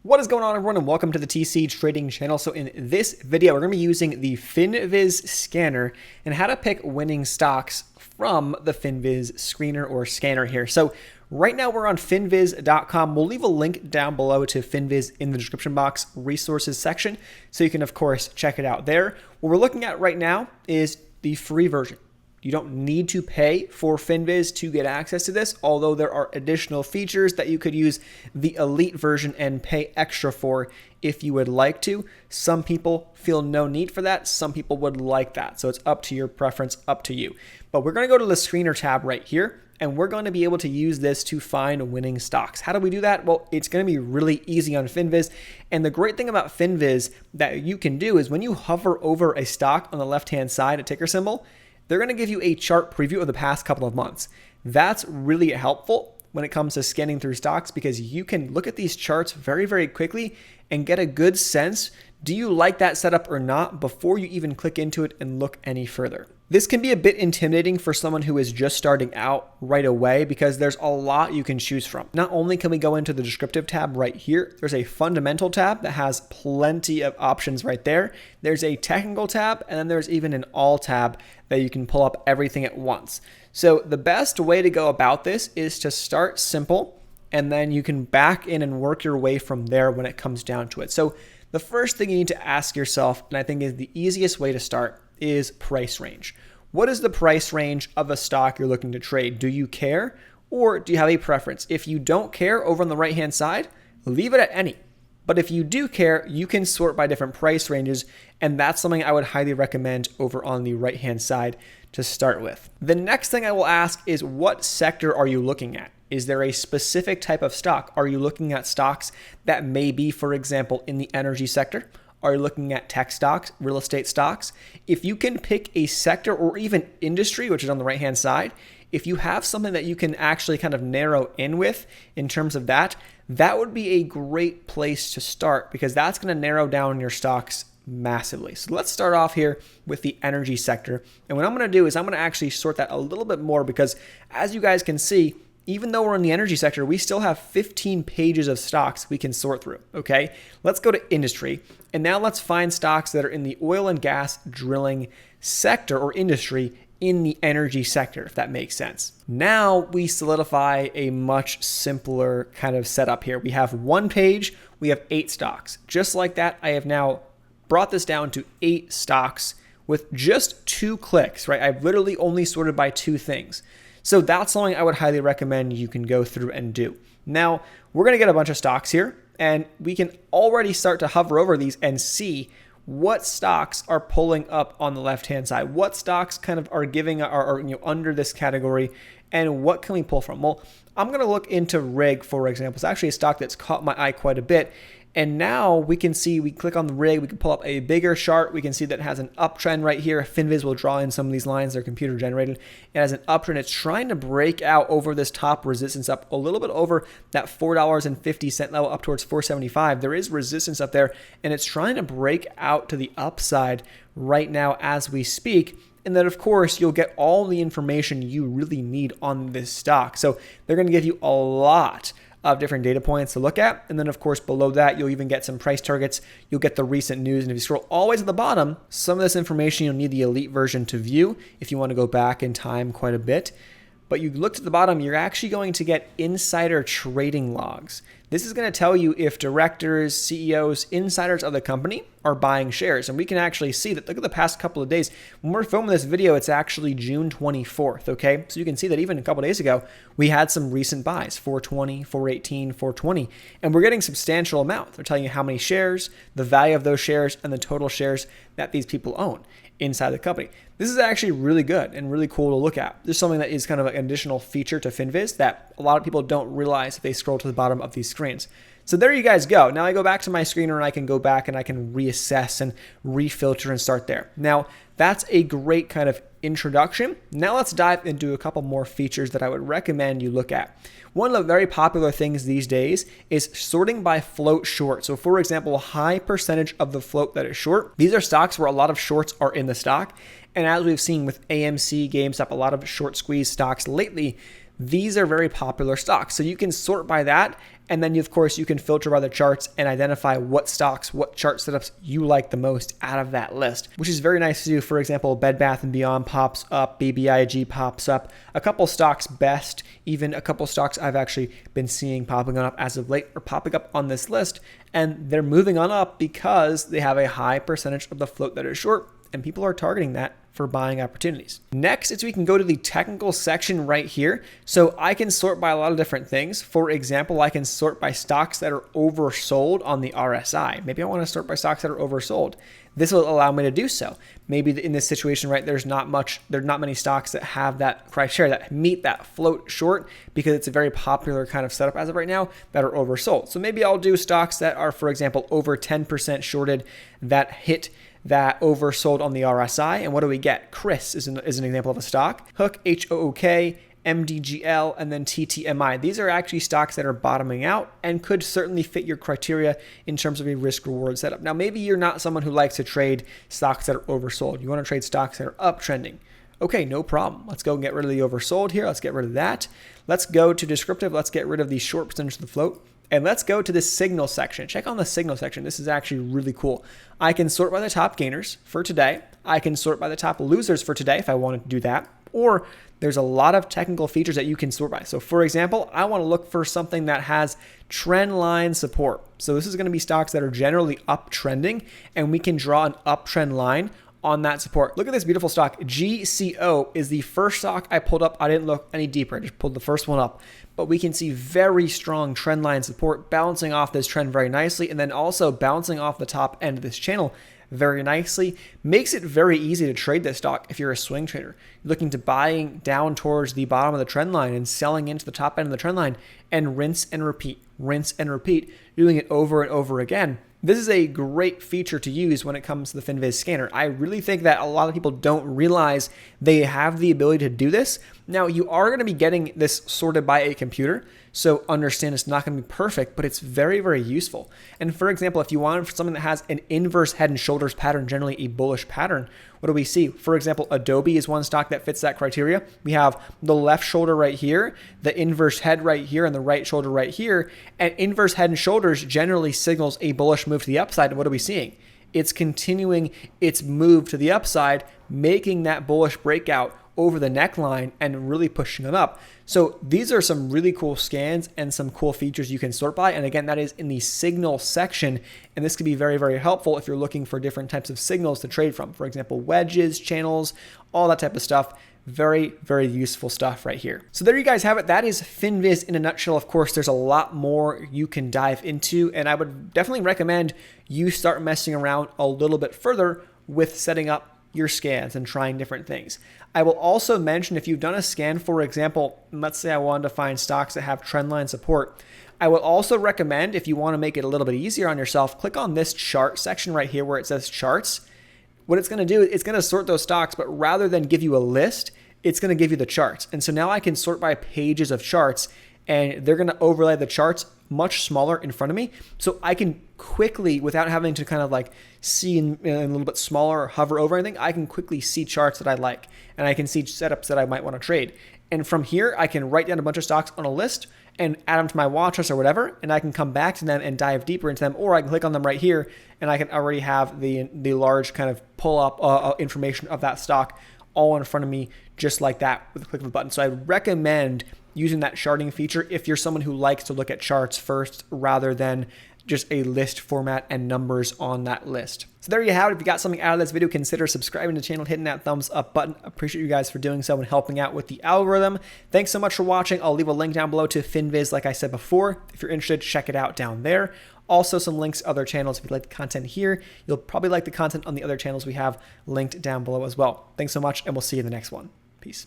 What is going on, everyone, and welcome to the TC Trading channel. So in this video, we're going to be using the Finviz scanner and how to pick winning stocks from the Finviz screener or scanner here. So right now we're on finviz.com. We'll leave a link down below to Finviz in the description box resources section, so you can, of course, check it out there. What we're looking at right now is the free version. You don't need to pay for Finviz to get access to this, although there are additional features that you could use the elite version and pay extra for if you would like to. Some people feel no need for that. Some people would like that. So it's up to your preference, up to you. But we're going to go to the screener tab right here, and we're going to be able to use this to find winning stocks. How do we do that? Well, it's going to be really easy on Finviz. And the great thing about Finviz that you can do is when you hover over a stock on the left-hand side, a ticker symbol, they're going to give you a chart preview of the past couple of months. That's really helpful when it comes to scanning through stocks because you can look at these charts very, very quickly and get a good sense. Do you like that setup or not before you even click into it and look any further? This can be a bit intimidating for someone who is just starting out right away because there's a lot you can choose from. Not only can we go into the descriptive tab right here, there's a fundamental tab that has plenty of options right there. There's a technical tab, and then there's even an all tab that you can pull up everything at once. So the best way to go about this is to start simple, and then you can back in and work your way from there when it comes down to it. So the first thing you need to ask yourself, and I think is the easiest way to start, is price range. What is the price range of a stock you're looking to trade? Do you care, or do you have a preference? If you don't care, over on the right-hand side, leave it at any. But if you do care, you can sort by different price ranges, and that's something I would highly recommend over on the right-hand side to start with. The next thing I will ask is, what sector are you looking at? Is there a specific type of stock? Are you looking at stocks that may be, for example, in the energy sector? Are you looking at tech stocks, real estate stocks? If you can pick a sector or even industry, which is on the right-hand side, if you have something that you can actually kind of narrow in with in terms of that, that would be a great place to start because that's going to narrow down your stocks massively. So let's start off here with the energy sector. And what I'm going to do is I'm going to actually sort that a little bit more because as you guys can see, even though we're in the energy sector, we still have 15 pages of stocks we can sort through, okay? Let's go to industry, and now let's find stocks that are in the oil and gas drilling sector or industry in the energy sector, if that makes sense. Now we solidify a much simpler kind of setup here. We have one page, we have 8 stocks. Just like that, I have now brought this down to 8 stocks with just 2 clicks, right? I've literally only sorted by 2 things. So that's something I would highly recommend you can go through and do. Now, we're going to get a bunch of stocks here, and we can already start to hover over these and see what stocks are pulling up on the left-hand side. What stocks kind of are giving are under this category, and what can we pull from? Well, I'm going to look into RIG, for example. It's actually a stock that's caught my eye quite a bit. And now we can see, we click on the RIG, we can pull up a bigger chart. We can see that it has an uptrend right here. Finviz will draw in some of these lines. They're computer generated. It has an uptrend. It's trying to break out over this top resistance up a little bit over that $4.50 level up towards $4.75. There is resistance up there, and it's trying to break out to the upside right now as we speak. And then, of course, you'll get all the information you really need on this stock. So they're going to give you a lot of different data points to look at. And then, of course, below that, you'll even get some price targets. You'll get the recent news. And if you scroll all the way to the bottom, some of this information you'll need the elite version to view if you want to go back in time quite a bit. But you look to the bottom, you're actually going to get insider trading logs. This is going to tell you if directors, CEOs, insiders of the company are buying shares. And we can actually see that, look at the past couple of days. When we're filming this video, it's actually June 24th, okay? So you can see that even a couple of days ago, we had some recent buys, 420, 418, 420, and we're getting substantial amounts. They're telling you how many shares, the value of those shares, and the total shares that these people own inside the company. This is actually really good and really cool to look at. This is something that is kind of an additional feature to Finviz that a lot of people don't realize if they scroll to the bottom of these screens. So there you guys go. Now I go back to my screener and I can go back and I can reassess and refilter and start there. Now that's a great kind of introduction. Now let's dive into a couple more features that I would recommend you look at. One of the very popular things these days is sorting by float short. So for example, a high percentage of the float that is short. These are stocks where a lot of shorts are in the stock. And as we've seen with AMC, GameStop, a lot of short squeeze stocks lately, these are very popular stocks. So you can sort by that And then, of course, you can filter by the charts and identify what stocks, what chart setups you like the most out of that list, which is very nice to do. For example, Bed Bath & Beyond pops up, BBIG pops up, a couple stocks, Best, even a couple stocks I've actually been seeing popping on up as of late are popping up on this list, and they're moving on up because they have a high percentage of the float that is short, and people are targeting that for buying opportunities. Next is we can go to the technical section right here. So I can sort by a lot of different things. For example, I can sort by stocks that are oversold on the RSI. Maybe I want to sort by stocks that are oversold. This will allow me to do so. Maybe in this situation, right, there's not many stocks that have that criteria, that meet that float short, because it's a very popular kind of setup as of right now, that are oversold. So maybe I'll do stocks that are, for example, over 10% shorted, that hit that oversold on the RSI. And what do we get? Chris is an example of a stock. Hook, HOOK, MDGL, and then TTMI. These are actually stocks that are bottoming out and could certainly fit your criteria in terms of a risk reward setup. Now, maybe you're not someone who likes to trade stocks that are oversold. You want to trade stocks that are uptrending. Okay, no problem. Let's go and get rid of the oversold here. Let's get rid of that. Let's go to descriptive. Let's get rid of the short percentage of the float. And let's go to the signal section. Check on the signal section. This is actually really cool. I can sort by the top gainers for today. I can sort by the top losers for today if I wanted to do that. Or there's a lot of technical features that you can sort by. So for example, I want to look for something that has trend line support. So this is going to be stocks that are generally uptrending, and we can draw an uptrend line on that support. Look at this beautiful stock. GCO is the first stock I pulled up. I didn't look any deeper. I just pulled the first one up. But we can see very strong trend line support bouncing off this trend very nicely, and then also bouncing off the top end of this channel very nicely. Makes it very easy to trade this stock if you're a swing trader. You're looking to buying down towards the bottom of the trend line and selling into the top end of the trend line, and rinse and repeat, doing it over and over again. This is a great feature to use when it comes to the Finviz scanner. I really think that a lot of people don't realize they have the ability to do this. Now, you are going to be getting this sorted by a computer, so understand it's not going to be perfect, but it's very, very useful. And for example, if you want something that has an inverse head and shoulders pattern, generally a bullish pattern, what do we see? For example, Adobe is one stock that fits that criteria. We have the left shoulder right here, the inverse head right here, and the right shoulder right here. And inverse head and shoulders generally signals a bullish move to the upside. And what are we seeing? It's continuing its move to the upside, making that bullish breakout over the neckline and really pushing them up. So these are some really cool scans and some cool features you can sort by. And again, that is in the signal section. And this can be very, very helpful if you're looking for different types of signals to trade from. For example, wedges, channels, all that type of stuff. Very, very useful stuff right here. So there you guys have it. That is Finviz in a nutshell. Of course, there's a lot more you can dive into, and I would definitely recommend you start messing around a little bit further with setting up your scans and trying different things. I will also mention, if you've done a scan, for example, let's say I wanted to find stocks that have trendline support, I will also recommend, if you want to make it a little bit easier on yourself, click on this chart section right here where it says charts. What it's going to do, it's going to sort those stocks, but rather than give you a list, it's going to give you the charts. And so now I can sort by pages of charts, and they're going to overlay the charts much smaller in front of me. So I can quickly, without having to kind of like see in a little bit smaller or hover over anything, I can quickly see charts that I like, and I can see setups that I might want to trade. And from here, I can write down a bunch of stocks on a list and add them to my watch list or whatever, and I can come back to them and dive deeper into them, or I can click on them right here, and I can already have the large kind of pull up information of that stock all in front of me just like that with a click of a button. So I recommend using that charting feature if you're someone who likes to look at charts first rather than just a list format and numbers on that list. So there you have it. If you got something out of this video, consider subscribing to the channel, hitting that thumbs up button. Appreciate you guys for doing so and helping out with the algorithm. Thanks so much for watching. I'll leave a link down below to Finviz, like I said before. If you're interested, check it out down there. Also, some links to other channels. If you like the content here, you'll probably like the content on the other channels we have linked down below as well. Thanks so much, and we'll see you in the next one. Peace.